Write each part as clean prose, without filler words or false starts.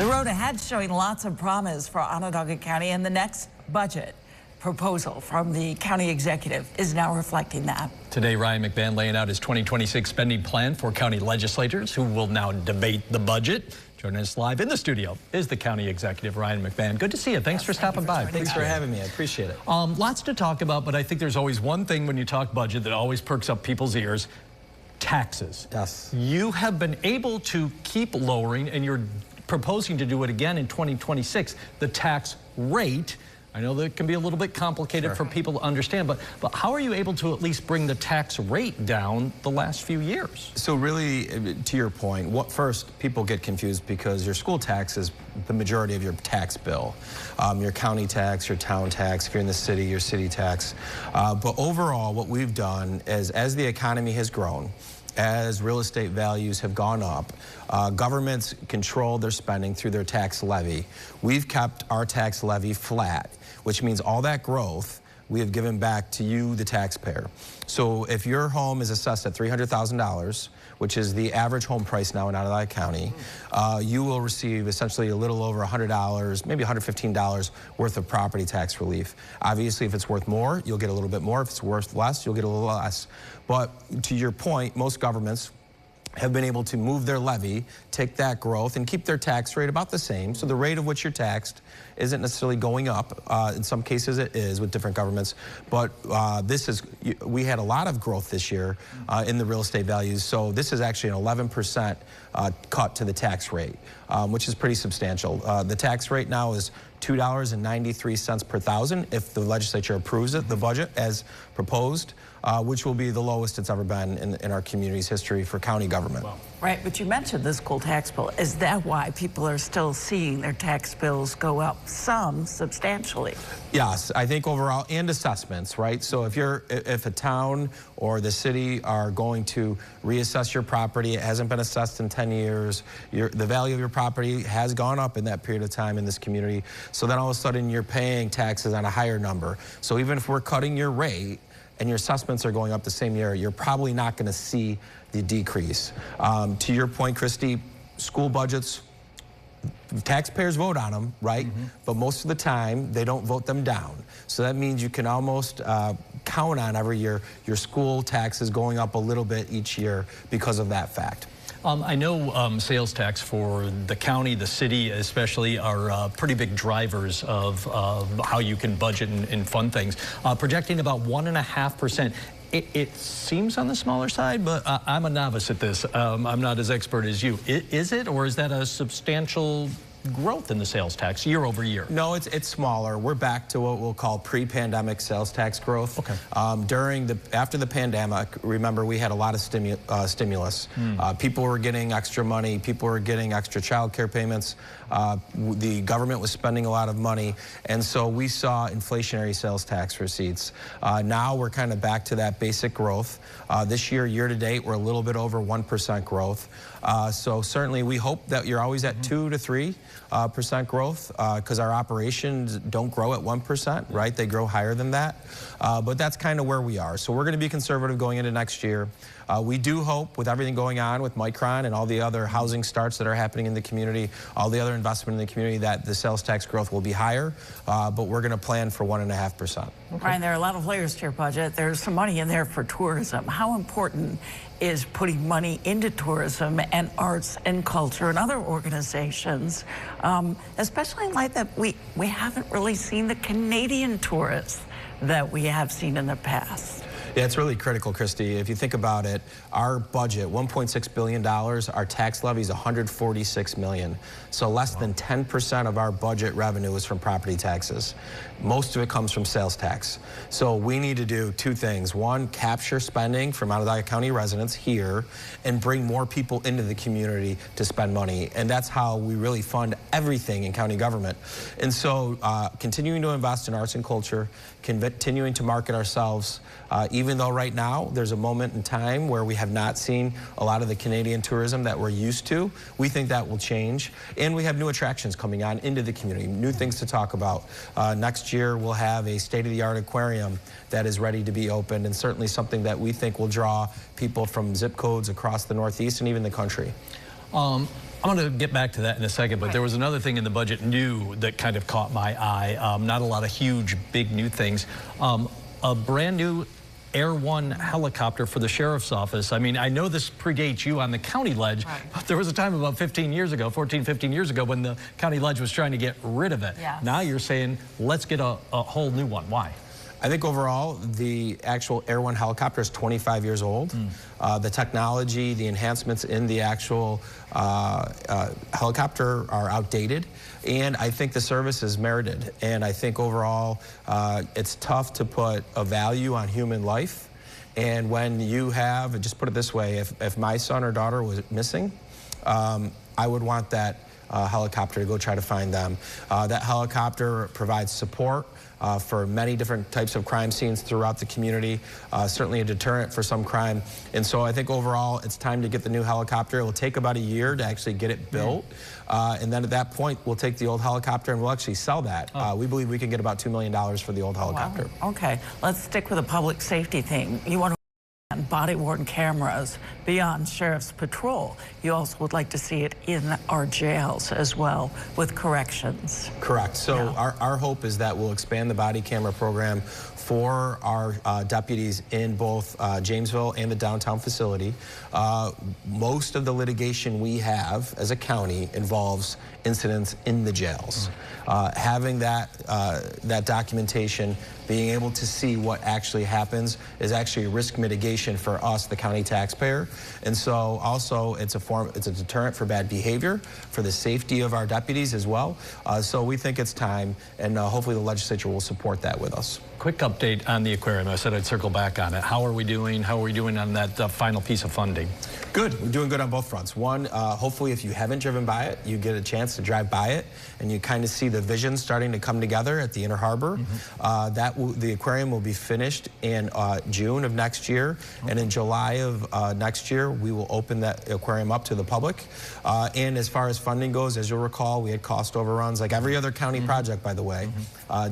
The road ahead showing lots of promise for Onondaga County, and the next budget proposal from the county executive is now reflecting that. Today, Ryan McMahon laying out his 2026 spending plan for county legislators who will now debate the budget. Joining us live in the studio is the county executive, Ryan McMahon. Good to see you. Thanks for stopping by. Thanks for having me. I appreciate it. Lots to talk about, but I think there's always one thing when you talk budget that always perks up people's ears: taxes. Yes. You have been able to keep lowering, and you're proposing to do it again in 2026, the tax rate. I know that it can be a little bit complicated for people to understand, but how are you able to at least bring the tax rate down the last few years? So really, to your point, first, people get confused because your school tax is the majority of your tax bill. Your county tax, your town tax, if you're in the city, your city tax. But overall, what we've done is, as the economy has grown, as real estate values have gone up, governments control their spending through their tax levy. We've kept our tax levy flat, which means all that growth we have given back to you, the taxpayer. So if your home is assessed at $300,000, which is the average home price now in Onondaga County, you will receive essentially a little over $100, maybe $115 worth of property tax relief. Obviously, if it's worth more, you'll get a little bit more. If it's worth less, you'll get a little less. But to your point, most governments have been able to move their levy, take that growth, and keep their tax rate about the same. So the rate of which you're taxed isn't necessarily going up. In some cases it is with different governments, but we had a lot of growth this year in the real estate values. So this is actually an 11% cut to the tax rate, which is pretty substantial. The tax rate now is $2.93 per thousand if the legislature approves it, the budget as proposed, which will be the lowest it's ever been in our community's history for county government. Wow. Right, but you mentioned the school tax bill. Is that why people are still seeing their tax bills go up, some substantially? Yes, I think overall, and assessments, right? So if a town or the city are going to reassess your property, it hasn't been assessed in 10 years, the value of your property has gone up in that period of time in this community, so then all of a sudden you're paying taxes on a higher number. So even if we're cutting your rate and your assessments are going up the same year, you're probably not going to see the decrease. To your point, Christy, school budgets, taxpayers vote on them, right? But most of the time, they don't vote them down. So that means you can almost count on every year your school taxes going up a little bit each year because of that fact. I know sales tax for the county, the city especially, are pretty big drivers of how you can budget and fund things. Projecting about 1.5%. It seems on the smaller side, but I'm a novice at this. I'm not as expert as you. Is it, or is that a substantial growth in the sales tax year over year? No, it's smaller. We're back to what we'll call pre-pandemic sales tax growth. Okay. After the pandemic, remember, we had a lot of stimulus. People were getting extra money. People were getting extra child care payments. The government was spending a lot of money, and so we saw inflationary sales tax receipts. Now we're kind of back to that basic growth. This year to date, we're a little bit over 1% growth. So certainly we hope that you're always at 2 to 3% growth, because our operations don't grow at 1%, right? They grow higher than that. But that's kind of where we are. So we're going to be conservative going into next year. We do hope, with everything going on with McMahon and all the other housing starts that are happening in the community, all the other investment in the community, that the sales tax growth will be higher, but we're going to plan for 1.5%. Okay. Ryan, there are a lot of layers to your budget. There's some money in there for tourism. How important is putting money into tourism and arts and culture and other organizations, especially in light that we haven't really seen the Canadian tourists that we have seen in the past? Yeah, it's really critical, Christy. If you think about it, our budget, $1.6 billion, our tax levy is $146 million. So less than 10% of our budget revenue is from property taxes. Most of it comes from sales tax. So we need to do two things. One, capture spending from Onondaga County residents here and bring more people into the community to spend money. And that's how we really fund everything in county government. And so continuing to invest in arts and culture, continuing to market ourselves, even though right now there's a moment in time where we have not seen a lot of the Canadian tourism that we're used to. We think that will change. And we have new attractions coming on into the community, new things to talk about. Next year we'll have a state-of-the-art aquarium that is ready to be opened, and certainly something that we think will draw people from zip codes across the Northeast and even the country. I'm going to get back to that in a second, but there was another thing in the budget new that kind of caught my eye. Not a lot of huge, big new things. A brand new Air One helicopter for the sheriff's office. I mean, I know this predates you on the county ledge, but there was a time about 15 years ago, 14, 15 years ago, when the county ledge was trying to get rid of it. Yes. Now you're saying, let's get a whole new one. Why? I think overall, the actual Air One helicopter is 25 years old. The technology, the enhancements in the actual helicopter are outdated. And I think the service is merited. And I think overall, it's tough to put a value on human life. And when you have, just put it this way, if my son or daughter was missing, I would want that helicopter to go try to find them. That helicopter provides support for many different types of crime scenes throughout the community, certainly a deterrent for some crime. And so I think overall it's time to get the new helicopter. It will take about a year to actually get it built. And then at that point, we'll take the old helicopter and we'll actually sell that. We believe we can get about $2 million for the old helicopter. Wow. Okay, let's stick with the public safety thing. You want to body-worn cameras beyond sheriff's patrol. You also would like to see it in our jails as well with corrections. Correct. So our hope is that we'll expand the body camera program for our deputies in both Jamesville and the downtown facility. Most of the litigation we have as a county involves incidents in the jails. Having that documentation, being able to see what actually happens is actually a risk mitigation for us, the county taxpayer. And so also it's a deterrent for bad behavior, for the safety of our deputies as well. So we think it's time, and hopefully the legislature will support that with us. Quick update on the aquarium. I said I'd circle back on it. How are we doing? How are we doing on that final piece of funding? Good. We're doing good on both fronts. One, hopefully if you haven't driven by it, you get a chance to drive by it and you kind of see the vision starting to come together at the Inner Harbor. The aquarium will be finished in June of next year, and in July of next year we will open that aquarium up to the public. And as far as funding goes, as you'll recall, we had cost overruns like every other county project, by the way.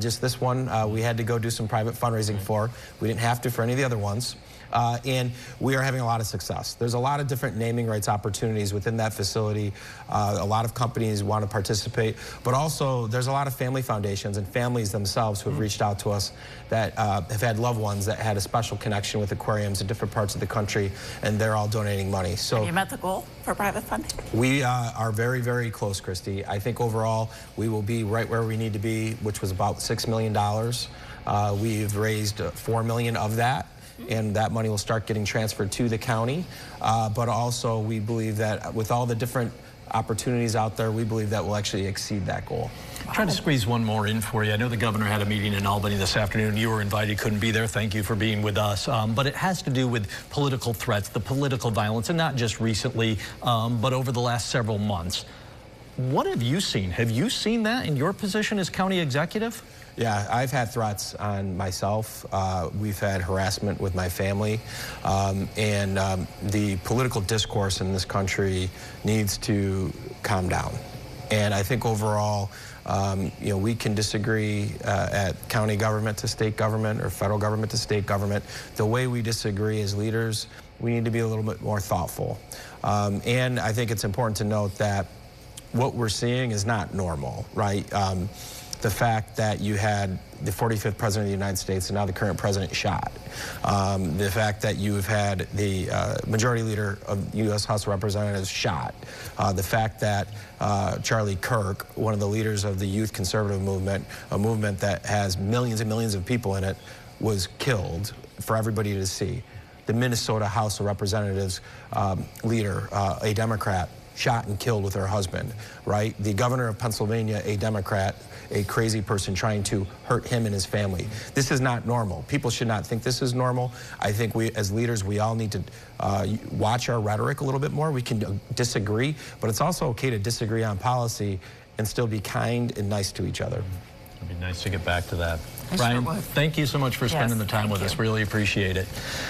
Just this one we had to go do some private fundraising for. We didn't have to for any of the other ones. And we are having a lot of success. There's a lot of different naming rights opportunities within that facility. A lot of companies want to participate, but also there's a lot of family foundations and families themselves who have reached out to us that have had loved ones that had a special connection with aquariums in different parts of the country, and they're all donating money. So have you met the goal for private funding? We are very, very close, Christy. I think overall we will be right where we need to be, which was about $6 million. We've raised $4 million of that, and that money will start getting transferred to the county. But also we believe that with all the different opportunities out there, we believe that will actually exceed that goal. I'm trying to squeeze one more in for you. I know the governor had a meeting in Albany this afternoon. You were invited, couldn't be there. Thank you for being with us. But it has to do with political threats, the political violence, and not just recently, but over the last several months. What have you seen? Have you seen that in your position as county executive? Yeah, I've had threats on myself. We've had harassment with my family. And the political discourse in this country needs to calm down. And I think overall, you know, we can disagree at county government to state government or federal government to state government. The way we disagree as leaders, we need to be a little bit more thoughtful. And I think it's important to note that what we're seeing is not normal, right? The fact that you had the 45th president of the United States and now the current president shot. The fact that you've had the majority leader of the U.S. House of Representatives shot. The fact that Charlie Kirk, one of the leaders of the youth conservative movement, a movement that has millions and millions of people in it, was killed for everybody to see. The Minnesota House of Representatives leader, a Democrat, shot and killed with her husband, right? The governor of Pennsylvania, a Democrat, a crazy person trying to hurt him and his family. This is not normal. People should not think this is normal. I think we, as leaders, we all need to watch our rhetoric a little bit more. We can disagree, but it's also okay to disagree on policy and still be kind and nice to each other. It'd be nice to get back to that. Brian, thank you so much for spending the time with us. Really appreciate it.